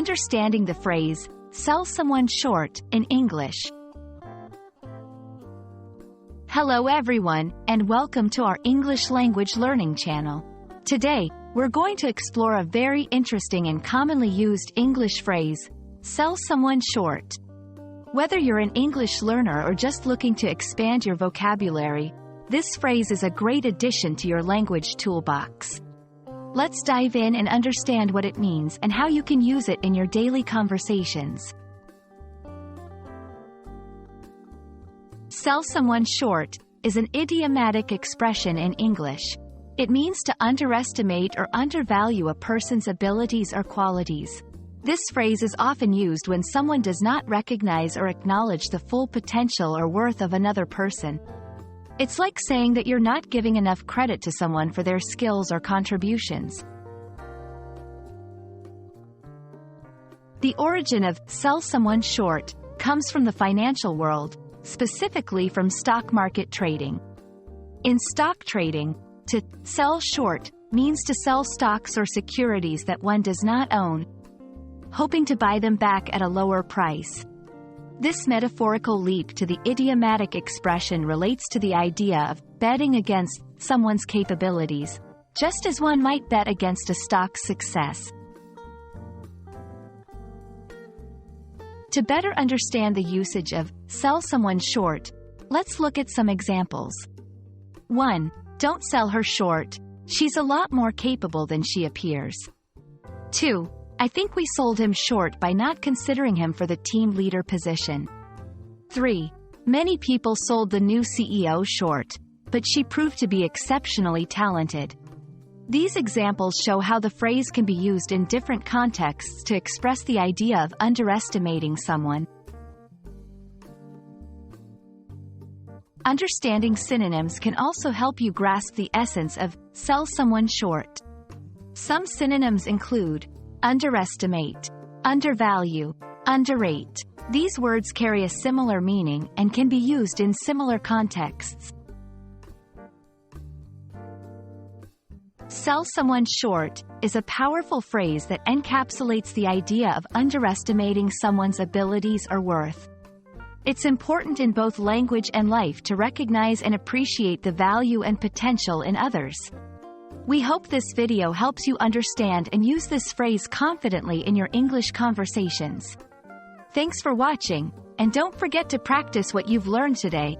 understanding the phrase, sell someone short, in English. Hello everyone, and welcome to our English language learning channel. Today, we're going to explore a very interesting and commonly used English phrase, sell someone short. Whether you're an English learner or just looking to expand your vocabulary, this phrase is a great addition to your language toolbox. Let's dive in and understand what it means and how you can use it in your daily conversations. Sell someone short is an idiomatic expression in English. It means to underestimate or undervalue a person's abilities or qualities. This phrase is often used when someone does not recognize or acknowledge the full potential or worth of another person. It's like saying that you're not giving enough credit to someone for their skills or contributions. The origin of sell someone short comes from the financial world, specifically from stock market trading. In stock trading, to sell short means to sell stocks or securities that one does not own, hoping to buy them back at a lower price. This metaphorical leap to the idiomatic expression relates to the idea of betting against someone's capabilities, just as one might bet against a stock's success. To better understand the usage of sell someone short, let's look at some examples. 1. Don't sell her short. She's a lot more capable than she appears. 2. I think we sold him short by not considering him for the team leader position. 3. Many people sold the new CEO short, but she proved to be exceptionally talented. These examples show how the phrase can be used in different contexts to express the idea of underestimating someone. Understanding synonyms can also help you grasp the essence of sell someone short. Some synonyms include underestimate, undervalue, underrate. These words carry a similar meaning and can be used in similar contexts. Sell someone short is a powerful phrase that encapsulates the idea of underestimating someone's abilities or worth. It's important in both language and life to recognize and appreciate the value and potential in others. We hope this video helps you understand and use this phrase confidently in your English conversations. Thanks for watching, and don't forget to practice what you've learned today.